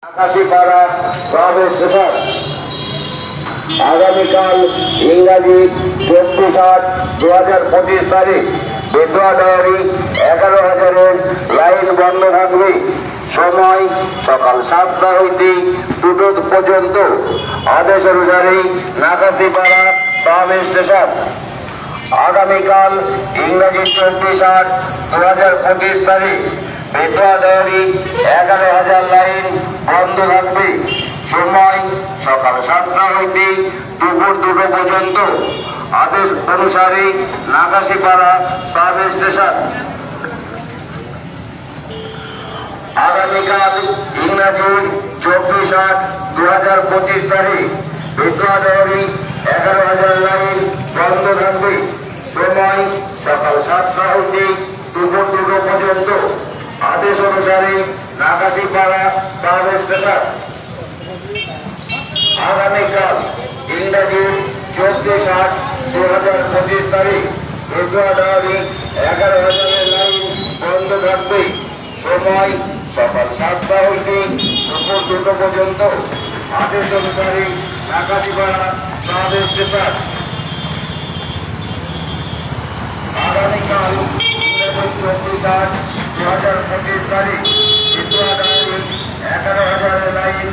আকাশীপাড়া sub station আগামীকাল ইংরাজি 24/8/2025 তারিখ বেতুয়া ডায়েরি 11,000-এর লাইন বন্ধ থাকবে। সময় সকাল 7টা হইতে 2টো পর্যন্ত। আদেশ অনুসারে আকাশীপাড়া সাব স্টেশন আগামীকাল ইংরাজি 24/8/2025 তারিখ বেতুয়া ডায়েরি 11,000 লাইন বন্ধ থাকবে। সময় সকাল 7টা হইতে দুপুর 2টো পর্যন্ত। আদেশ অনুসারে আকাশীপাড়া সাব স্টেশন আগামীকাল ইংরাজি 24/8/2025 তারিখ বেতুয়া ডায়েরি 11,000 লাইন বন্ধ থাকবে। সময় সকাল 7টা হইতে দুপুর 2টো পর্যন্ত। আদেশ অনুসারে আকাশীপাড়া সাব স্টেশন আগামীকাল ইংরাজি 24/8/2025 তারিখ বেতুয়া ডায়েরি 11,000-এর লাইন বন্ধ থাকবে। সময় সকাল 7টা হইতে দুপুর 2টো পর্যন্ত। আদেশ অনুসারে আকাশীপাড়া সাব স্টেশন আগামীকাল ইংরাজি 24/8/2025 তারিখ বেতুয়া ডায়েরি 11,000-এর লাইন